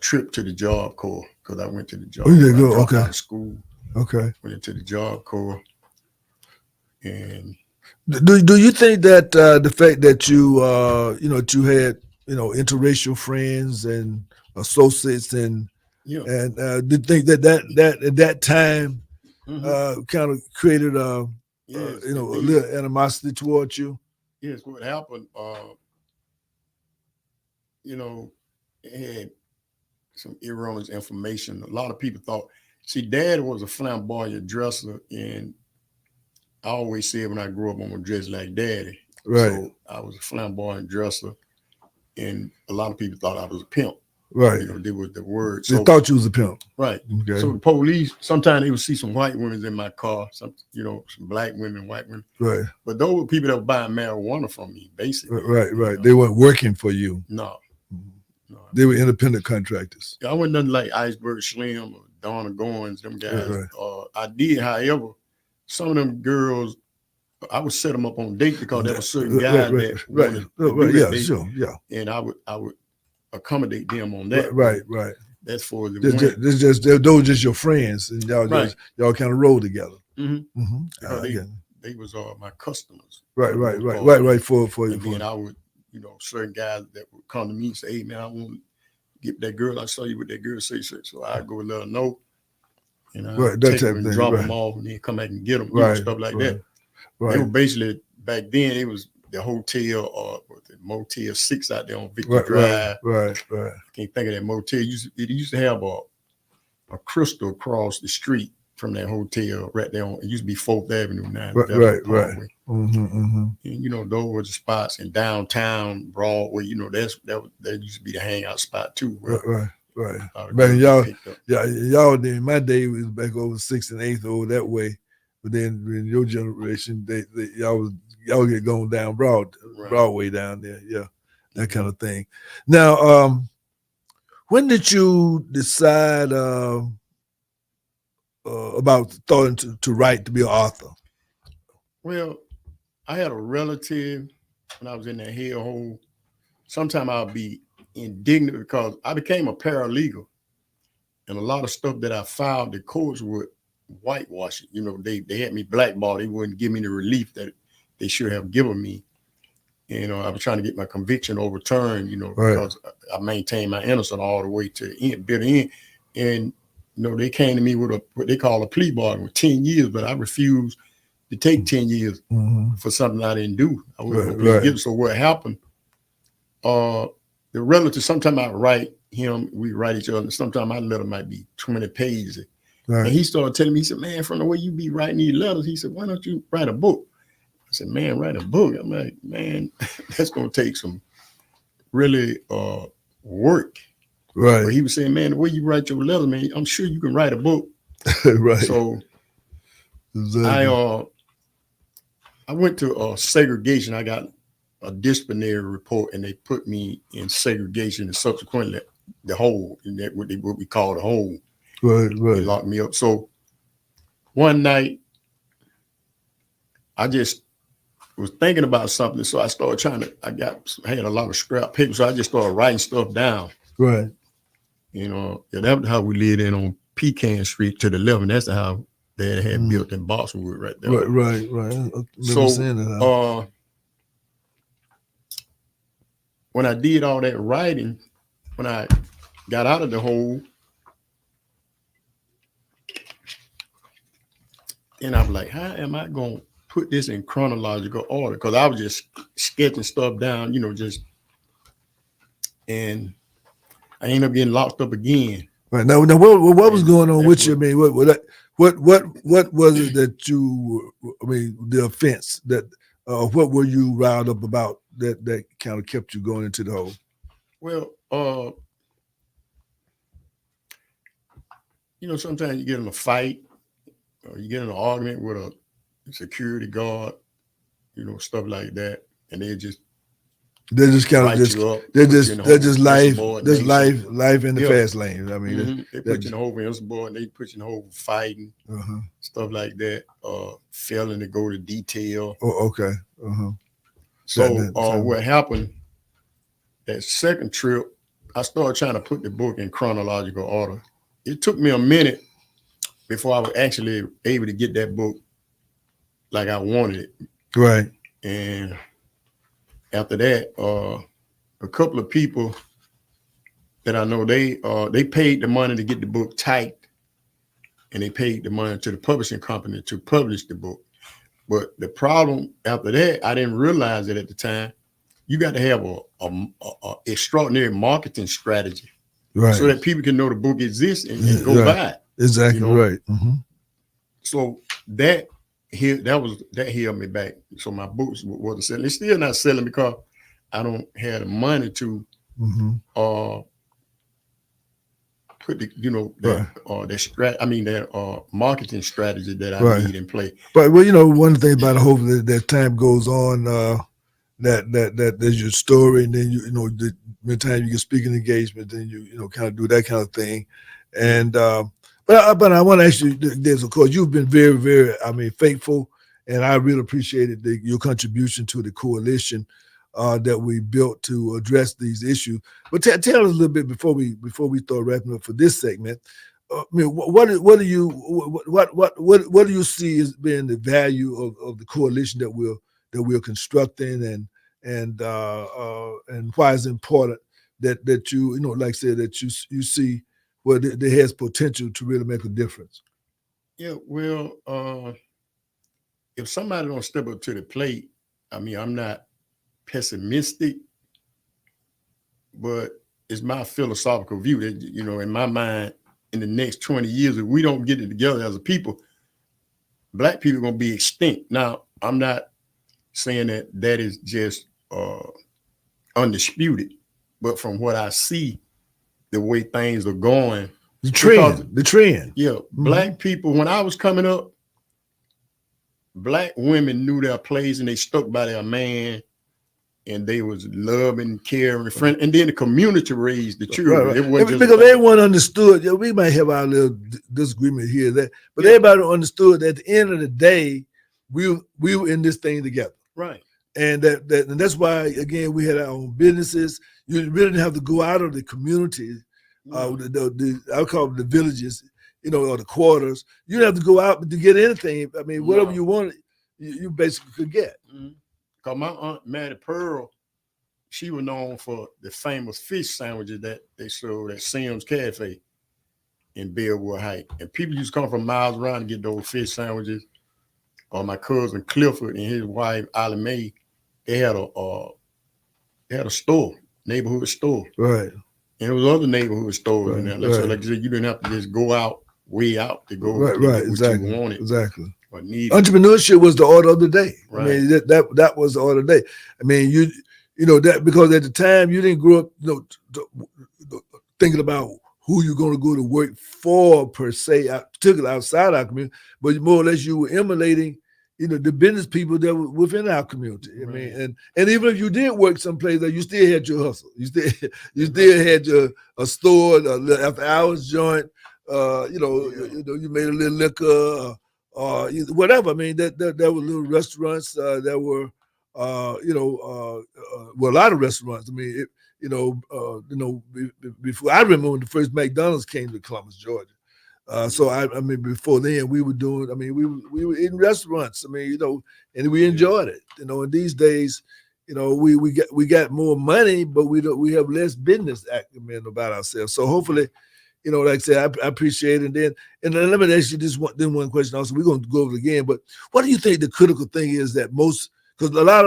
S6: trip to the Job Corps, because I went to the Job Corps.
S7: Okay.
S6: Out of school.
S7: Okay.
S6: Went into the Job Corps. And
S7: do you think that the fact that you you know, you had, you know, interracial friends and associates and do you think that at that time kind of created you know, a little animosity towards you?
S6: Yes, what happened, you know, had some erroneous information. A lot of people thought, see, Dad was a flamboyant dresser, and I always said when I grew up, I'm gonna dress like Daddy.
S7: Right.
S6: So I was a flamboyant dresser, and a lot of people thought I was a pimp.
S7: Right.
S6: You know, they was the word.
S7: They
S6: So,
S7: thought you was a pimp.
S6: right.
S7: Okay.
S6: So the police, sometimes they would see some white women in my car, some black women, white women.
S7: Right.
S6: But those were people that were buying marijuana from me, basically.
S7: Right. They weren't working for you.
S6: No.
S7: They were independent contractors.
S6: I wasn't nothing like Iceberg Slim or Donna Goins, them guys.
S7: Right.
S6: I did, however, some of them girls, I would set them up on date because there were certain guys that wanted to do that date,
S7: sure, yeah.
S6: and I would accommodate them on that.
S7: Right.
S6: That's for the
S7: those were just your friends, and y'all
S6: Right.
S7: y'all kind of roll together.
S6: because they was my customers.
S7: Right. For
S6: And then I would, certain guys that would come to me and say, "Hey man, I want to get that girl. I saw you with that girl." So I go let her know, and I
S7: Right, that
S6: take
S7: type
S6: them
S7: of
S6: and
S7: thing,
S6: drop
S7: right.
S6: them off, and then come back and get them,
S7: Right,
S6: stuff like
S7: right,
S6: that.
S7: right.
S6: They were basically back then. It was the hotel or the Motel 6 out there on Victory Drive.
S7: Right.
S6: I can't think of that motel. It used to have a crystal across the street from that hotel right there. It used to be 4th Avenue now.
S7: Right.
S6: Parkway.
S7: Mm-hmm.
S6: And those were the spots in downtown Broadway. That used to be the hangout spot too.
S7: Right.
S6: Back
S7: Man, y'all in my day was back over 6th and 8th over that way, but then in your generation, y'all get going down Broadway down there, yeah, that kind of thing. Now, when did you decide about starting to write, to be an author?
S6: Well, I had a relative when I was in that hellhole. Sometimes I'll be indignant because I became a paralegal, and a lot of stuff that I filed, the courts would whitewash it. They had me blackballed. They wouldn't give me the relief that they should have given me. I was trying to get my conviction overturned, because I maintained my innocence all the way to the bitter end. And they came to me with what they call a plea bargain with 10 years, but I refused to take 10 years for something I didn't do. I wouldn't get it. So what happened? The relative, sometimes I write him, we write each other, and sometimes my letter might be 20 pages.
S7: Right.
S6: And he started telling me, he said, "Man, from the way you be writing these letters," he said, "why don't you write a book?" I said, "Man, write a book." I'm like, "Man, that's going to take some really work."
S7: Right.
S6: But he was saying, "Man, the way you write your letters, man, I'm sure you can write a book."
S7: Right.
S6: So I went to segregation. I got a disciplinary report, and they put me in segregation, and subsequently the hole, in that what we call the hole.
S7: Right.
S6: They locked me up. So one night, I just was thinking about something. So I started I had a lot of scrap paper. So I just started writing stuff down.
S7: Right.
S6: That was how we lived in on Pecan Street to the left. And that's how Dad had built in Boxwood right there.
S7: Right.
S6: So when I did all that writing, when I got out of the hole, and I was like, how am I going to put this in chronological order? Because I was just sketching stuff down, and I ended up getting locked up again.
S7: Right. Now what was going on with you? I mean, what was it that you? I mean, the offense that what were you riled up about that kind of kept you going into the hole?
S6: Well, sometimes you get in a fight, or you get in an argument with a security guard, stuff like that, and they're just kind of life in the fast lane. I mean,
S7: they
S6: put you in the hole for insubordination, and they put you in the hole for fighting, stuff like that. Failing to go to detail.
S7: Oh, okay.
S6: So what happened? That second trip, I started trying to put the book in chronological order. It took me a minute before I was actually able to get that book like I wanted it.
S7: Right.
S6: And after that, a couple of people that I know, they paid the money to get the book typed, and they paid the money to the publishing company to publish the book. But the problem after that, I didn't realize it at the time. you got to have a extraordinary marketing strategy,
S7: Right.
S6: so that people can know the book exists and go
S7: Right.
S6: buy it.
S7: Exactly.
S6: You know?
S7: Right. Mm-hmm.
S6: So that held me back. So my books wasn't selling. It's still not selling because I don't have the money to put the that marketing strategy that I need in play.
S7: But one thing about it, hopefully that time goes on, that there's your story, and then the time you get speaking engagement, then you kind of do that kind of thing, and but I want to ask you this, of course, you've been very, very, faithful, and I really appreciated your contribution to the coalition that we built to address these issues. But tell us a little bit before we start wrapping up for this segment. What do you see as being the value of the coalition that we're constructing, and why it's important that you like I said, that you see where there has potential to really make a difference?
S6: Yeah, well, if somebody don't step up to the plate, I'm not pessimistic, but it's my philosophical view that, in my mind, in the next 20 years, if we don't get it together as a people, Black people are going to be extinct. Now, I'm not saying that is just undisputed, but from what I see, the way things are going,
S7: the trend.
S6: Yeah, Black people, when I was coming up, Black women knew their place and they stuck by their man, and they was loving, caring, friend, and then the community raised the children.
S7: Right.
S6: It wasn't
S7: Because everyone understood. We might have our little disagreement here, but everybody understood that at the end of the day, we were in this thing together.
S6: Right.
S7: And that's why, again, we had our own businesses. You really didn't have to go out of the community. I call them the villages, or the quarters. You didn't have to go out to get anything. Whatever you wanted, you basically could get.
S6: Because my aunt Mattie Pearl, she was known for the famous fish sandwiches that they sold at Sims Cafe in Bellwood Heights. And people used to come from miles around to get those fish sandwiches. My cousin Clifford and his wife, Ollie Mae, they had a store, neighborhood store.
S7: Right.
S6: And there was other neighborhood stores in there. So like I said, you didn't have to just go way out to go
S7: right,
S6: to get
S7: exactly.
S6: what you wanted.
S7: Exactly.
S6: Or needed.
S7: Entrepreneurship was the order of the day.
S6: Right.
S7: That was the order of the day. That because at the time you didn't grow up, thinking about who you're going to go to work for per se, particularly outside our community, but more or less you were emulating, the business people that were within our community.
S6: Right.
S7: And even if you did work someplace, that you still had your hustle. You still had a store, after hours joint. You made a little liquor. Whatever. There were little restaurants. There were, a lot of restaurants. Before I remember when the first McDonald's came to Columbus, Georgia. Before then we were doing. We were in restaurants. And we enjoyed it. And these days, we got more money, but we have less business acumen about ourselves. So hopefully. Like I said, I appreciate it. And then let me ask you this one question also. We're going to go over it again, but what do you think the critical thing is that because a lot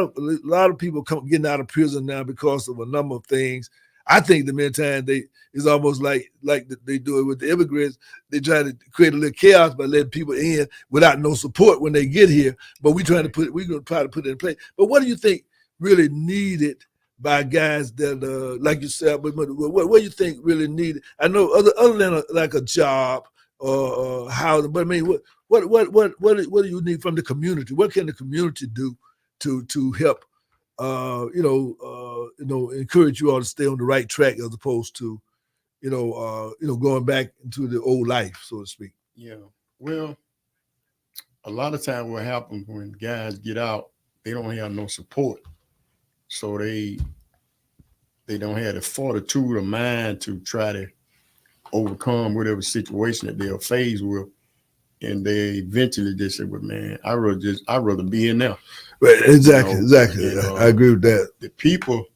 S7: of people getting out of prison now because of a number of things. I think the meantime it's almost like they do it with the immigrants. They try to create a little chaos by letting people in without no support when they get here. But we're going to try to put it in place. But what do you think really needed by guys that like yourself, but what do you think really needed? I know other than like a job or housing, but what do you need from the community? What can the community do to help encourage you all to stay on the right track as opposed to going back into the old life, so to speak?
S6: Yeah. Well, a lot of times what happens when guys get out, they don't have no support. So they don't have the fortitude of mind to try to overcome whatever situation that they're faced with. And they eventually just say, well, man, I'd rather be in there.
S7: Right, exactly. And, I agree with that.
S6: The people,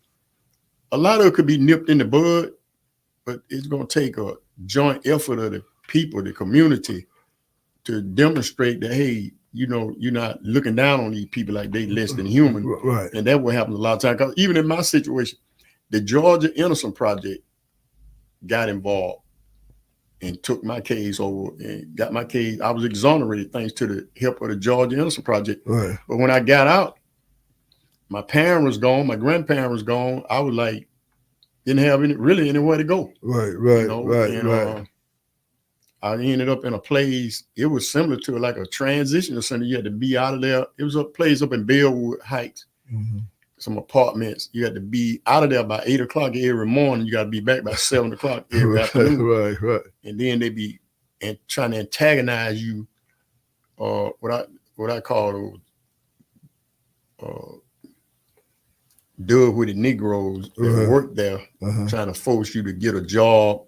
S6: a lot of it could be nipped in the bud, but it's going to take a joint effort of the people, the community, to demonstrate that, hey, you know, you're not looking down on these people like they less than human.
S7: Right.
S6: And that's what happens a lot of times. Because even in my situation, the Georgia Innocent Project got involved and took my case over and got my case. I was exonerated thanks to the help of the Georgia Innocent Project.
S7: Right.
S6: But when I got out, my parent was gone, my grandparent was gone. I was like, didn't have really anywhere to go.
S7: Right.
S6: And, I ended up in a place, it was similar to like a transitional center. You had to be out of there. It was a place up in Bellwood Heights, some apartments. You had to be out of there by 8 o'clock every morning. You got to be back by 7 o'clock every afternoon.
S7: Right.
S6: And then they be trying to antagonize you, what I call those dug with the Negroes that work there, trying to force you to get a job.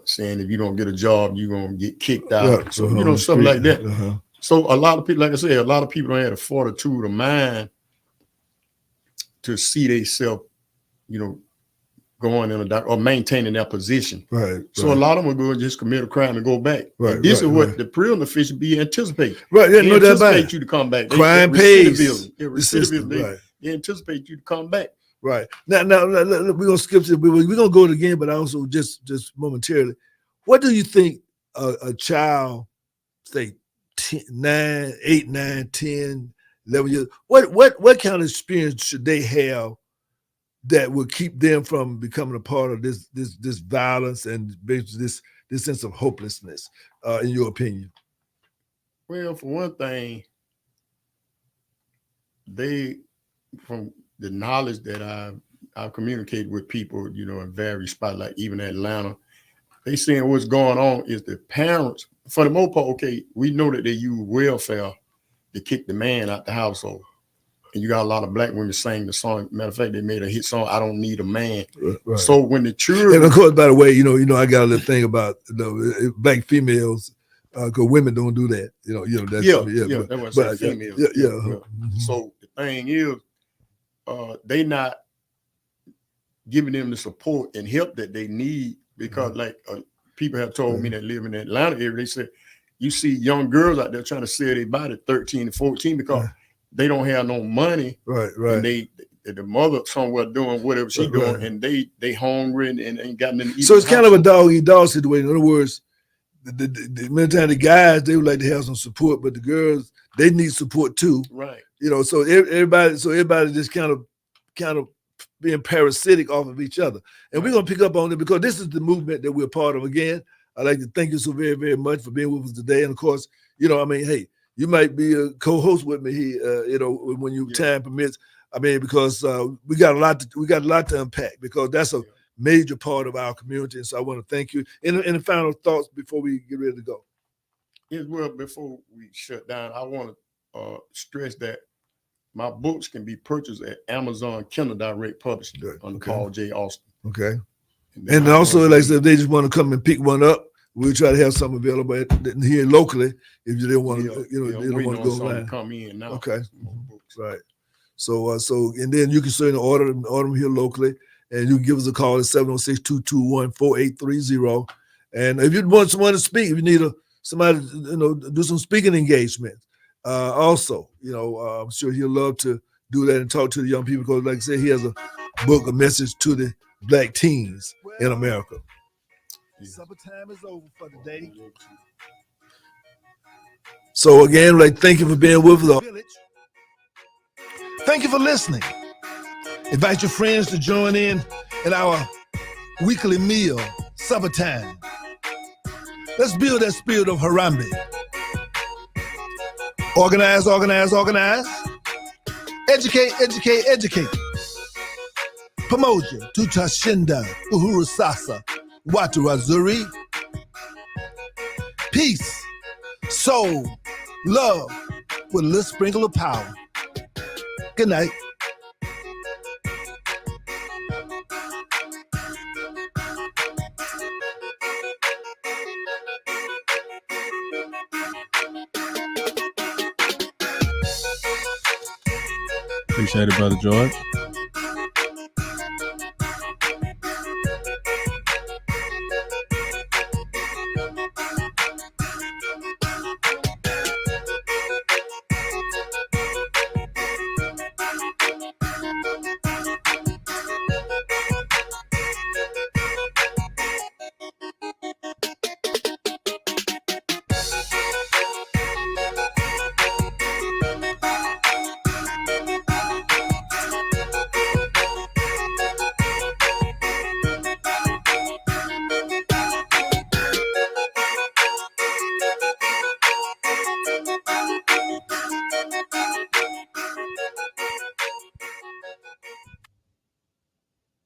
S6: Saying if you don't get a job, you're gonna get kicked out. So you know, something like that. So a lot of people, like I said, a lot of people don't have the fortitude of mind to see themselves, you know, going in a dark or maintaining their position.
S7: Right.
S6: So a lot of them will go and just commit a crime and go back. Right. And this is what the prison officials be anticipating.
S7: Right.
S6: They anticipate you to come back.
S7: Crime pays.
S6: They anticipate you to come back.
S7: Right. Now we're gonna skip this. We're gonna go to it again, but also just momentarily. What do you think a child, say 8, 9, 10, 11 years, what kind of experience should they have that will keep them from becoming a part of this violence and this sense of hopelessness, in your opinion?
S6: Well, for one thing, from the knowledge that I've communicated with people, you know, in various spots, like even Atlanta, they saying what's going on is the parents, for the most part, okay, we know that they use welfare to kick the man out the household. And you got a lot of black women saying the song. Matter of fact, they made a hit song, I Don't Need a Man. Right. So when the children...
S7: And of course, by the way, you know, I got a little thing about black females, because women don't do that. That's
S6: that's females. So the thing is, they not giving them the support and help that they need, because like people have told me that live in the Atlanta area, they said, you see young girls out there trying to sell their body 13 and 14 because they don't have no money. Right. And the mother somewhere doing whatever she's doing, and they hungry and ain't got nothing to eat.
S7: So it's kind of a dog-eat-dog situation. In other words, the many times the guys, they would like to have some support, but the girls, they need support too.
S6: Right.
S7: You know, so everybody just kind of being parasitic off of each other. And we're gonna pick up on it because this is the movement that we're part of. Again, I'd like to thank you so very, very much for being with us today. And of course, you know, I mean, hey, you might be a co-host with me here, you know, when your time permits. I mean, because we got a lot to unpack, because that's a major part of our community. And so I want to thank you. Any final thoughts before we get ready to go?
S6: Yes, well, before we shut down, I want to stress that my books can be purchased at Amazon Kindle Direct Publishing under Paul J. Austin.
S7: Okay. And also, like I said, if they just want to come and pick one up, we'll try to have some available here locally. If you didn't want to, you know, they don't want to go online.
S6: Come in now.
S7: Okay. Right. So and then you can certainly order them here locally, and you can give us a call at 706-221-4830. And if you want someone to speak, if you need somebody, you know, do some speaking engagements, also, you know, I'm sure he'll love to do that and talk to the young people, because, like I said, he has a book, a message to the black teens in America. Supper time is over for the day. So again, like, thank you for being with us. Thank you for listening. Invite your friends to join in our weekly meal, supper time. Let's build that spirit of Harambe. Organize, organize, organize. Educate, educate, educate. Pamoja, Tutashinda, Uhuru Sasa, Watu Wazuri. Peace, soul, love, with a little sprinkle of power. Good night.
S4: Appreciate it, Brother George.